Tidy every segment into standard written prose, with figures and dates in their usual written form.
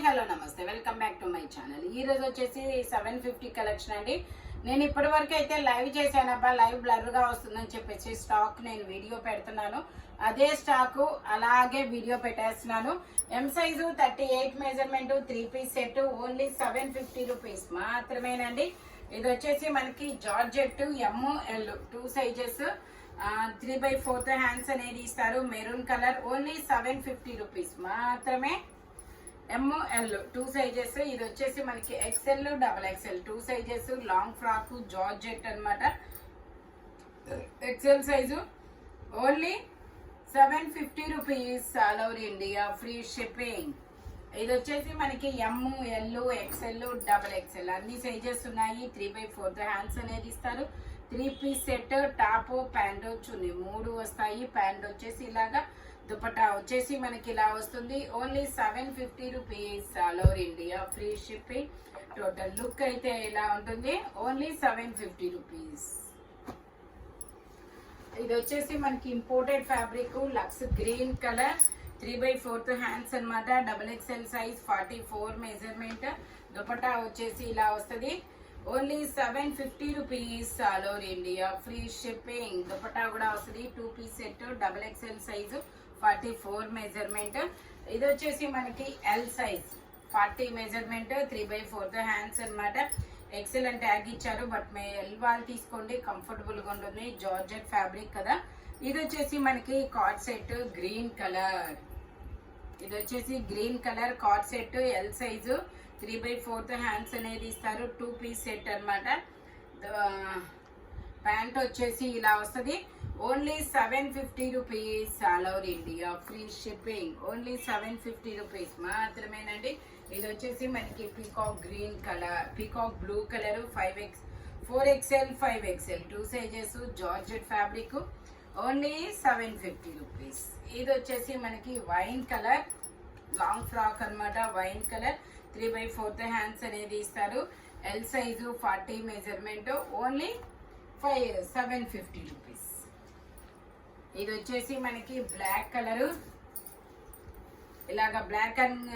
Hello నమస్తే, welcome back to my channel. ఈ రోజు వచ్చేసి 750 కలెక్షన్ అండి. నేను ఇప్పటి వరకు అయితే లైవ్ చేశానబ్బా, లైవ్ బ్లర్గా వస్తుందని చెప్పేసి స్టాక్ నేను వీడియో పెడుతున్నాను. అదే స్టాకు అలాగే వీడియో పెట్టేస్తున్నాను. M size 38 measurement 3 piece set only 750 rupees మాత్రమేనండి. ఇది వచ్చేసి మనకి జార్జెట్ ML 2 సైజెస్ 3/4 హ్యాండ్స్ అనేది ఇస్తారు. మెరూన్ కలర్ ఓన్లీ 750 రూపీస్ మాత్రమే. ML 2 sizes. ఇది వచ్చేసి మనకి XL XXL 2 sizes long frock georgette అన్నమాట. XL size only 750 rupees all over India, free shipping. ఇది వచ్చేసి మనకి ML XL XXL అన్ని సైజెస్ ఉన్నాయి. 3/4 హ్యాండ్స్ అనేది ఇస్తారు. 3 పీస్ సెట్, టాప్ ప్యాంట్ చున్నీ 3 వస్తాయి. ప్యాంట్ వచ్చేసి ఇలాగా, దుపట్టా వచ్చేసి మనకి ఇలా వస్తుంది. Only 750 rupees all over India, free shipping. Total look అయితే ఇలా ఉంటుంది. Only 750 rupees. ఇది వచ్చేసి మనకి imported fabric lux green colour 3/4 hands అనమాట. XXL size 44 measurement. దుపట్టా వచ్చేసి ఇలా వస్తుంది. Only 750 rupees all over India, free shipping. Dupatta కూడా వస్తుంది. 2 piece set XXL size 44 measurement. ఇది వచ్చేసి మనకి L సైజ్ 40 మెజర్మెంట్ 3/4 హ్యాండ్స్ అనమాట. ఎక్సలెంట్ ట్యాగ్ ఇచ్చారు, బట్ ఎల్ వాళ్ళు తీసుకోండి, కంఫర్టబుల్ గా ఉంటుంది. జార్జెట్ ఫ్యాబ్రిక్ కదా. ఇది వచ్చేసి మనకి కార్డ్ సెట్ గ్రీన్ కలర్. ఇది వచ్చేసి green colour card set L size 3/4 hands అనేది ఇస్తారు. 2 పీస్ సెట్ అనమాట. ప్యాంట్ వచ్చేసి ఇలా వస్తుంది. Only 750 rupees all over India, free shipping. Only 750 rupees మాత్రమేనండి. ఇది వచ్చేసి మనకి peacock green colour, peacock blue colour 4XL 5XL 2 sizes georgette fabric. Only 750 rupees. ఇది వచ్చేసి మనకి వైన్ కలర్ లాంగ్ ఫ్రాక్ అనమాట. వైన్ కలర్ 3/4 హ్యాండ్స్ అనేది ఇస్తారు. L size 40 measurement. Only 750 rupees. ఇది వచ్చేసి మనకి బ్లాక్ కలర్, ఇలాగా బ్లాక్ అండ్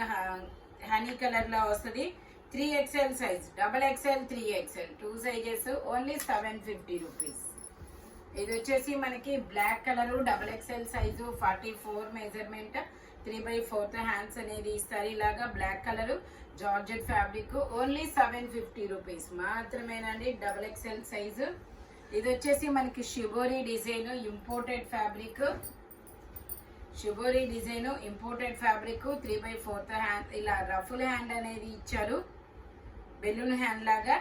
హనీ కలర్ లో వస్తుంది. 3XL size XXL 3XL 2 sizes. Only 750 rupees. ఇది వచ్చేసి మనకి black colour XXL size 44 measurement 3/4 hands అనేది ఇస్తారు. ఇలాగా black colour georgette fabric. Only 750 rupees మాత్రమేనండి. XXL size. ఇది వచ్చేసి మనకి shibori design imported fabric. Shibori design imported fabric 3/4 hand. ఇలా రఫుల్ హ్యాండ్ అనేది ఇచ్చారు, బెలూన్ హ్యాండ్ లాగా.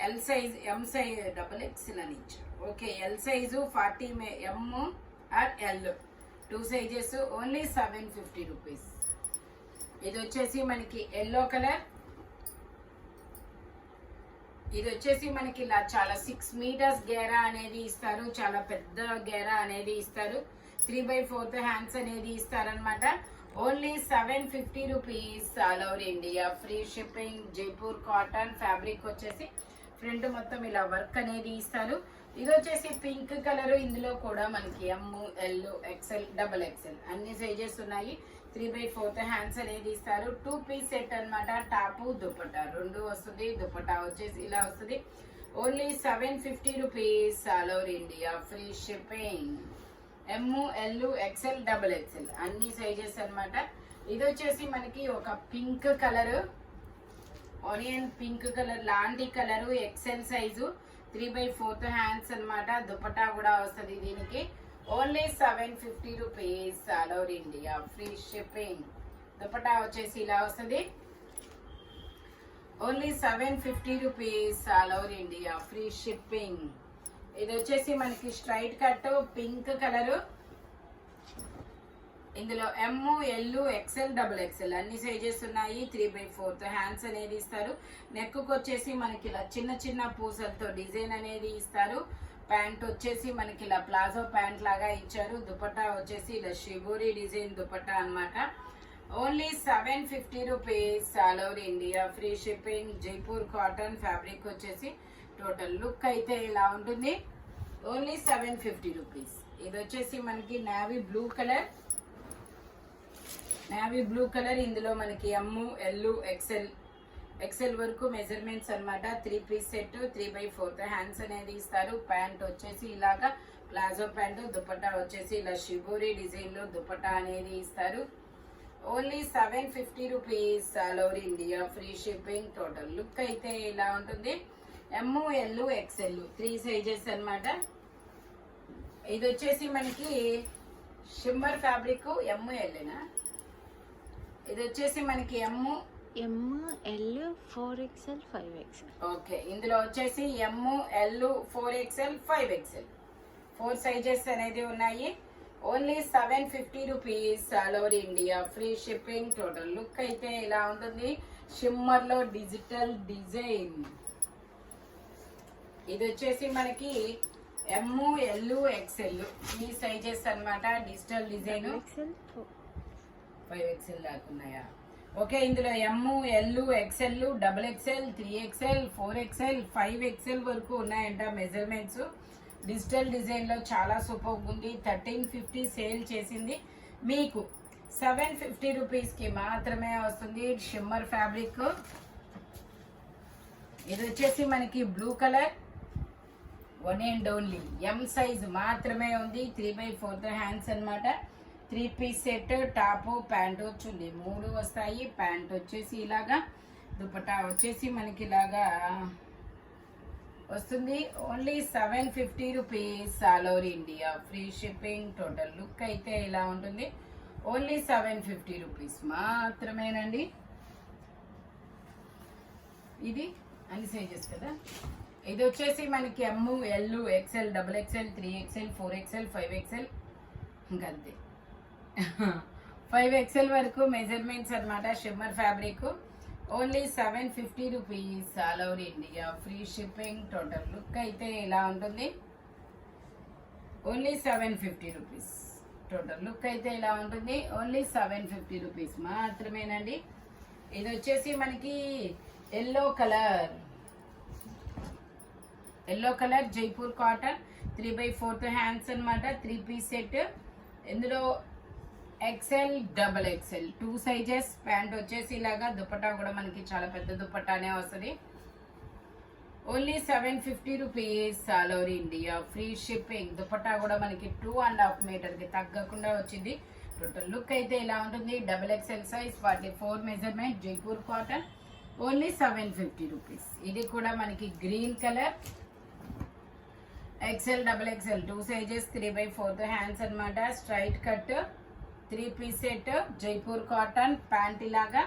L size M size XXL అని ఇచ్చారు. Okay, L size 40 M or L 2 sizes. Only 750 rupees. ఇది వచ్చేసి మనకి ఎల్లో కలర్. ఇది వచ్చేసి మనకి ఇలా చాలా 6 మీటర్స్ గేరా అనేది ఇస్తారు. చాలా పెద్ద గేరా అనేది ఇస్తారు. 3/4 హ్యాండ్స్ అనేది ఇస్తారనమాట. Only 750 rupees all over India, free shipping. Jaipur cotton fabric వచ్చేసి ఫ్రంట్ మొత్తం ఇలా వర్క్ అనేది ఇస్తారు. ఇది వచ్చేసి పింక్ కలర్. ఇందులో కూడా మనకి ML XL XXL అన్ని సైజెస్ ఉన్నాయి. 3/4 హ్యాండ్స్ అనేది ఇస్తారు. 2 పీస్ సెట్ అనమాట. టాపు దుపట్టా 2 వస్తుంది. దుపట్టా వచ్చేసి ఇలా వస్తుంది. Only 750 rupees all over India, free shipping. ML XL XXL అన్ని సైజెస్ అనమాట. ఇది వచ్చేసి మనకి ఒక pink colour, onion pink colour లాంటి కలర్ XL సైజు 3/4 హ్యాండ్స్ అనమాట. దుపట్టా కూడా వస్తుంది దీనికి. Only 750 rupees all over India, free shipping. Dupatta వచ్చేసి ఇలా వస్తుంది. Only 750 rupees all over India, free shipping. ఇది వచ్చేసి మనకి స్ట్రైట్ కట్ పింక్ కలర్. ఇందులో ML XL XXL అన్ని సైజెస్ ఉన్నాయి. 3/4 హ్యాండ్స్ అనేది ఇస్తారు. నెక్ కు వచ్చేసి మనకి ఇలా చిన్న చిన్న పూసలతో డిజైన్ అనేది ఇస్తారు. ప్యాంట్ వచ్చేసి మనకి ఇలా ప్లాజో ప్యాంట్ లాగా ఇచ్చారు. దుపట్టా వచ్చేసి ఇలా షిబోరి డిజైన్ దుపట్టా అనమాట. Only 750 rupees all over India, free shipping. Jaipur cotton fabric వచ్చేసి టోటల్ లుక్ అయితే ఇలా ఉంటుంది. Only 750 rupees. ఇది వచ్చేసి మనకి navy blue colour navy blue colour. ఇందులో మనకి ఎమ్, ఎల్, ఎక్సెల్ వరకు మెజర్మెంట్స్ అన్నమాట. 3 పీస్ సెట్, 3/4 హ్యాండ్స్ అనేది ఇస్తారు. ప్యాంట్ వచ్చేసి ఇలాగా ప్లాజో ప్యాంటు, దుపట్టా వచ్చేసి ఇలా షిబోరి డిజైన్ లో దుపట్టా అనేది ఇస్తారు. Only 750 rupees, all over India, free shipping. Total look అయితే ఇలా ఉంటుంది. ఎమ్, ఎల్, ఎక్సెల్ 3 సైజెస్ అన్నమాట. ఇది వచ్చేసి మనకి షిమ్మర్ ఫ్యాబ్రిక్. ఎమ్, ఎల్నా ఇది వచ్చేసి మనకి ఎమ్, ఎల్, 4XL, 5XL. ఓకే, ఇందులో వచ్చేసి ఎమ్, ఎల్, 4XL, 5XL 4 సైజెస్ అనేది ఉన్నాయి. Only 750 rupees, all over India, free shipping. Total look అయితే ఇలా ఉంటుంది. షిమ్మర్ లో డిజిటల్ డిజైన్. ఇది వచ్చేసి మనకి ఎమ్, ఎల్, ఎక్సెల్ 3 సైజెస్ అన్నమాట. Digital design. 5XL దాకున్నాయా? ఓకే, ఇందులో ఎమ్, L, XL, XXL, 3XL, 4XL, 5XL వరకు ఉన్నాయంట మెజర్మెంట్స్. డిజిటల్ డిజైన్ లో చాలా సూపర్ ఉంది. 1350 సేల్ చేసింది. మీకు 750 రూపీస్ కి మాత్రమే వస్తుంది. Shimmer fabric. ఇది వచ్చేసి మనకి blue colour. 1 and only M size మాత్రమే ఉంది. 3/4 హ్యాండ్స్ అన్నమాట. 3 పీస్ సెట్, టాప్, ప్యాంట్ చున్నీ 3 వస్తాయి. ప్యాంట్ వచ్చేసి ఇలాగా, దుపట్టా వచ్చేసి మనకి ఇలాగా వస్తుంది. Only 750 rupees, all over India, free shipping. Total look అయితే ఇలా ఉంటుంది. ఓన్లీ 750 రూపీస్ మాత్రమేనండి. ఇది అన్ని సైజెస్ కదా. ఇది వచ్చేసి మనకి ఎమ్, L, XL, XXL, 3XL, 4XL, 5XL ఇంకంతే 5XL వరకు మెజర్మెంట్స్ అన్నమాట. Shimmer fabric. Only 750 rupees, all over India, free shipping. Total look అయితే ఇలా ఉంటుంది. Only 750 rupees. టోటల్ లుక్ అయితే ఇలా ఉంటుంది. ఓన్లీ 750 రూపీస్ మాత్రమేనండి. ఇది వచ్చేసి మనకి yellow colour. Yellow colour Jaipur cotton 3/4 hands అన్నమాట. 3 పీస్ సెట్. ఇందులో XL, XXL 2 సైజెస్. ప్యాంట్ వచ్చేసి ఇలాగా, దుపట్టా కూడా మనకి చాలా పెద్ద దుపట్టానే వస్తుంది. Only 750 rupees, all over India, free shipping. Dupatta కూడా మనకి 2.5 మీటర్కి తగ్గకుండా వచ్చింది. టోటల్ లుక్ అయితే ఇలా ఉంటుంది. XXL size, 44 measurement, Jaipur cotton. Only 750 rupees. ఇది కూడా మనకి green colour. XL, XXL 2 sizes, 3/4 hands అన్నమాట. Straight cut, 3 piece set, Jaipur cotton. Pant ఇలాగా,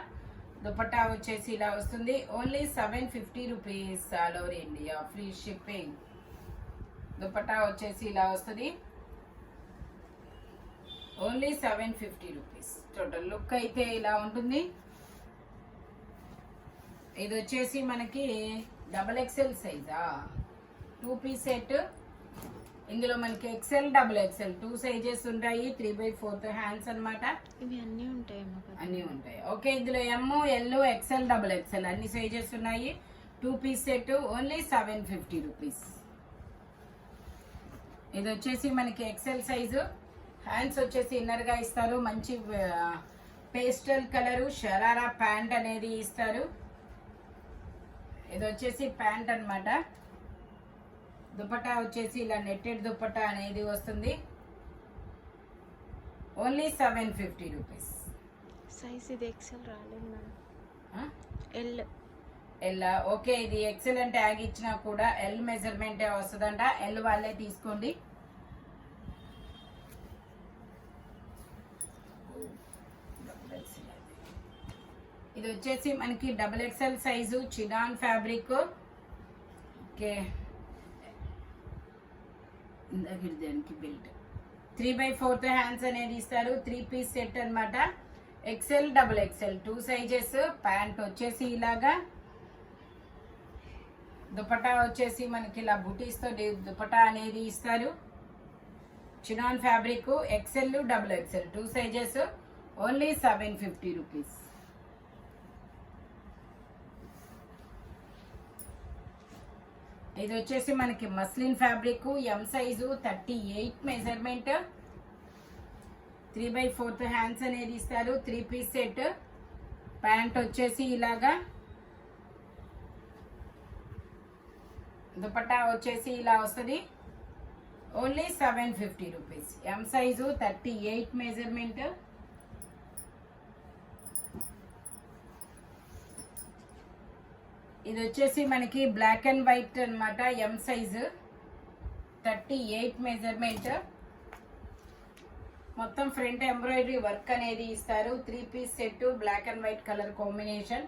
దుపట్టా వచ్చేసి ఇలా వస్తుంది. Only 750 rupees, all over India, free shipping. Dupatta వచ్చేసి ఇలా వస్తుంది. Only 750 rupees. టోటల్ లుక్ అయితే ఇలా ఉంటుంది. ఇది వచ్చేసి మనకి XXL సైజా, 2 పీస్ సెట్. ఇందులో మనకి XL, XXL 2 సైజెస్ ఉంటాయి. 3/4 హ్యాండ్స్ అన్నమాట. ఇవి అన్నీ ఉంటాయి, అన్నీ ఉంటాయి. ఓకే, ఇందులో ఎమ్, ఎల్, XL, XXL అన్ని సైజెస్ ఉన్నాయి. 2 పీస్ సెట్. Only 750 rupees. ఇది వచ్చేసి మనకి XL సైజు. హ్యాండ్స్ వచ్చేసి ఇన్నర్ గా ఇస్తారు. మంచి పేస్టల్ కలరు షరారా ప్యాంట్ అనేది ఇస్తారు. ఇది వచ్చేసి ప్యాంట్ అన్నమాట. దుపట్టా వచ్చేసి ఇలా నెట్టెడ్ దుపట్టా అనేది వస్తుంది. Only 750 rupees. సైజ్ ఇది XL రాలేదు మేడం. ఎల్. ఓకే, ఇది ఎక్సలెంట్ ట్యాగ్ ఇచ్చినా కూడా ఎల్ మెజర్మెంటే వస్తుందంట. ఎల్ వాళ్ళే తీసుకోండి. ఇది వచ్చేసి మనకి XXL size, chinon fabric. Okay, దానికి బెల్ట్. 3/4 హ్యాండ్స్ అనేది ఇస్తారు. 3 పీస్ సెట్ అన్నమాట. XL, XXL 2 sizes. ప్యాంట్ వచ్చేసి ఇలాగా, దుపట్టా వచ్చేసి మనకి ఇలా బుటీస్తో దుపట్టా అనేది ఇస్తారు. Chinon fabric. XL, XXL 2 sizes. Only 750 rupees. ఇది వచ్చేసి మనకి muslin fabric. M size, 38 measurement. 3/4 hands అనేది ఇస్తారు. 3 పీస్ సెట్. ప్యాంట్ వచ్చేసి ఇలాగా, దుపట్టా వచ్చేసి ఇలా వస్తుంది. Only 750 rupees. M size 38 measurement. ఇది వచ్చేసి మనకి బ్లాక్ అండ్ వైట్ అన్నమాట. ఎం సైజు 38 మెజర్మెంట్. మొత్తం ఫ్రంట్ ఎంబ్రాయిడరీ వర్క్ అనేది ఇస్తారు. 3 piece set, black and white colour combination.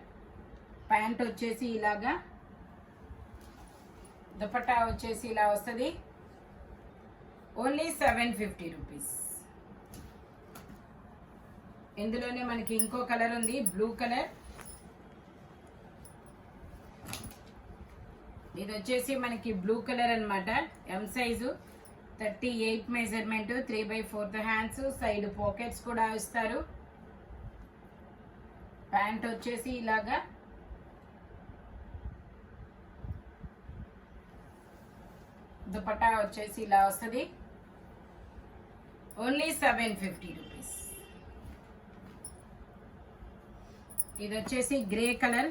Pant వచ్చేసి ఇలాగా, దుపట్టా వచ్చేసి ఇలా వస్తుంది. Only 750 rupees. ఇందులోనే మనకి ఇంకో కలర్ ఉంది, బ్లూ కలర్. ఇది వచ్చేసి మనకి బ్లూ కలర్ అన్నమాట. M size 38 measurement. 3/4 hands. Side pockets కూడా ఇస్తారు. ప్యాంట్ వచ్చేసి ఇలాగా, దుపట్టా వచ్చేసి ఇలా వస్తుంది. Only 750 rupees. ఇది వచ్చేసి గ్రే కలర్.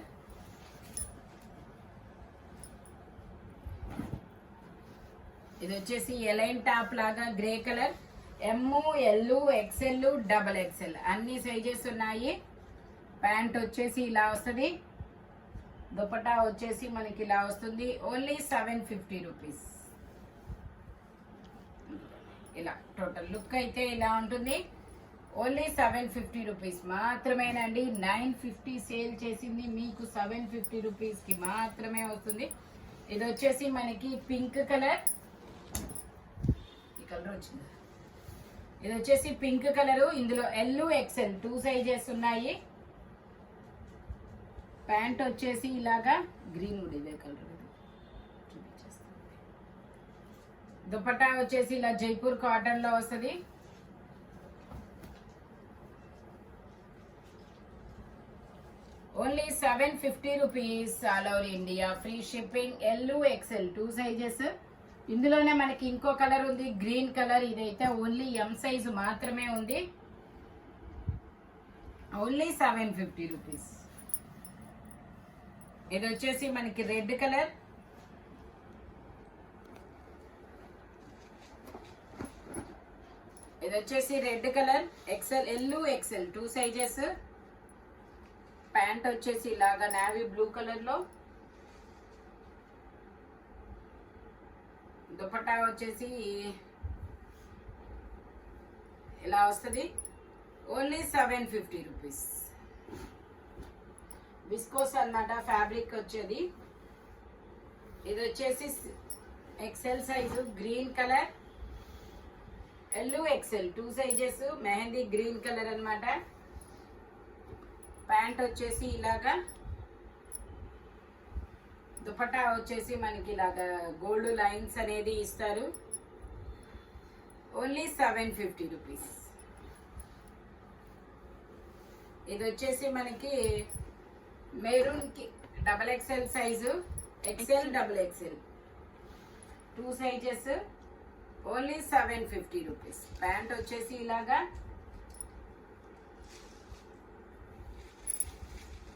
ఇది వచ్చేసి ఎలైన్ టాప్ లాగా grey colour. M, L, XL, XXL అన్ని సైజెస్ ఉన్నాయి. ప్యాంట్ వచ్చేసి ఇలా వస్తుంది. దుపట్టా వచ్చేసి మనకి ఇలా వస్తుంది. Only 750 rupees. ఇలా టోటల్ లుక్ అయితే ఇలా ఉంటుంది. ఓన్లీ 750 రూపీస్ మాత్రమేనండి. 950 సేల్ చేసింది మీకు 750 రూపీస్కి మాత్రమే వస్తుంది. ఇది వచ్చేసి మనకి పింక్ కలర్. ఈ కలర్ వచ్చింది. ఇది వచ్చేసి పింక్ కలరు. ఇందులో ఎల్, XL 2 సైజెస్ ఉన్నాయి. ప్యాంట్ వచ్చేసి ఇలాగా గ్రీన్ కూడా ఇదే కలర్. దుపట్టా వచ్చేసి ఇలా జైపూర్ కాటన్ లో వస్తుంది. Only 750 rupees. All over India free shipping. L, XL 2 sizes. ఇందులోనే మనకి ఇంకో కలర్ ఉంది, గ్రీన్ కలర్. ఇదైతే ఓన్లీ ఎం సైజు మాత్రమే ఉంది. Only 750 rupees. ఇది వచ్చేసి మనకి రెడ్ కలర్. ఇది వచ్చేసి red colour. XL, L, XL 2 sizes. Pant వచ్చేసి ఇలాగా నావీ బ్లూ కలర్ లో. దుపట్టా వచ్చేసి ఇలా వస్తుంది. Only 750 rupees. విస్కోస్ అన్నమాట ఫ్యాబ్రిక్ వచ్చేది. ఇది వచ్చేసి XL size green colour. L, XL 2 sizes. Mehndi green colour అన్నమాట. ప్యాంట్ వచ్చేసి ఇలాగా, దుపట్టా వచ్చేసి మనకి ఇలాగా గోల్డ్ లైన్స్ అనేది ఇస్తారు. Only 750 rupees. ఇది వచ్చేసి మనకి మెరూన్ కి XXL size, XL, XXL 2 sizes. Only 750 rupees. Pant వచ్చేసి ఇలాగా,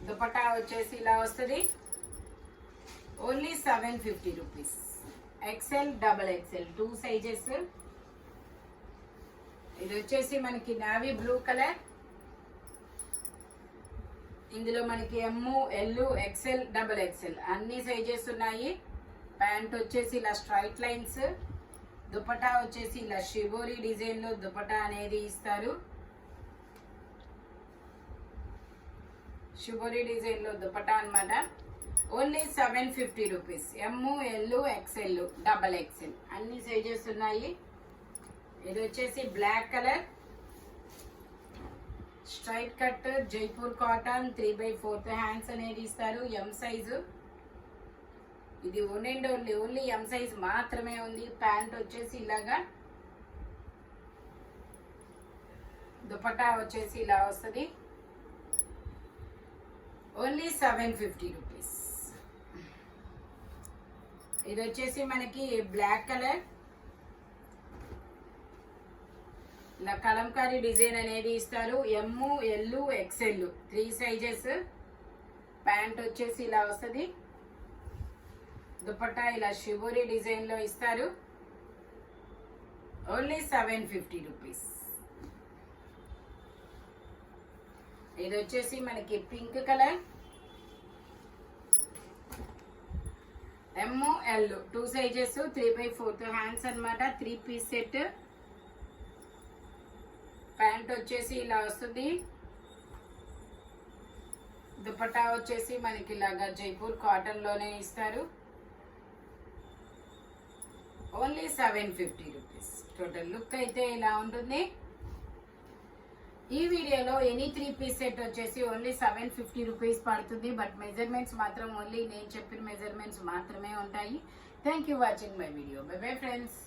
దుపట్టా వచ్చేసి ఇలా వస్తుంది. Only 750 rupees. XL, XXL 2 sizes. ఇది వచ్చేసి మనకి నావీ బ్లూ కలర్. ఇందులో మనకి ఎమ్, ఎల్, XL, XXL అన్ని సైజెస్ ఉన్నాయి. ప్యాంట్ వచ్చేసి ఇలా స్ట్రైట్ లైన్స్. దుపట్టా వచ్చేసి ఇలా షిబోరి డిజైన్ లో దుపట్టా అనేది ఇస్తారు. షిబోరి డిజైన్ లో దుపట్టా అన్నమాట. Only 750 rupees. M, L, XL, XXL అన్ని సైజెస్ ఉన్నాయి. ఇది వచ్చేసి black colour. Straight cut Jaipur cotton. 3/4 hands అనేది ఇస్తారు. M size. ఇది ఓన్లీ ఎం సైజ్ మాత్రమే ఉంది. ప్యాంట్ వచ్చేసి ఇలాగా, దుపట్టా వచ్చేసి ఇలా వస్తుంది. Only 750 rupees. ఇది వచ్చేసి మనకి బ్లాక్ కలర్. ఇలా కలంకారీ డిజైన్ అనేది ఇస్తారు. ఎమ్, ఎల్, ఎక్స్ఎల్ 3 సైజెస్. ప్యాంట్ వచ్చేసి ఇలా వస్తుంది. దుపట్టా ఇలా షిబోరి డిజైన్ లో ఇస్తారు. Only 750 rupees. ఇది వచ్చేసి మనకి pink colour. M, L 2 sizes 3/4 hands అన్నమాట. 3 పీస్ సెట్. ప్యాంట్ వచ్చేసి ఇలా వస్తుంది. దుపట్టా వచ్చేసి మనకి ఇలాగా జైపూర్ కాటన్ లోనే ఇస్తారు. Only 750 rupees. టోటల్ లుక్ అయితే ఇలా ఉంటుంది. ఈ వీడియోలో ఎనీ 3 పీస్ సెట్ వచ్చేసి ఓన్లీ 750 రూపీస్ పడుతుంది. బట్ మెజర్మెంట్స్ మాత్రం ఓన్లీ నేను చెప్పిన మెజర్మెంట్స్ మాత్రమే ఉంటాయి. Thank you watching my video. By bye friends.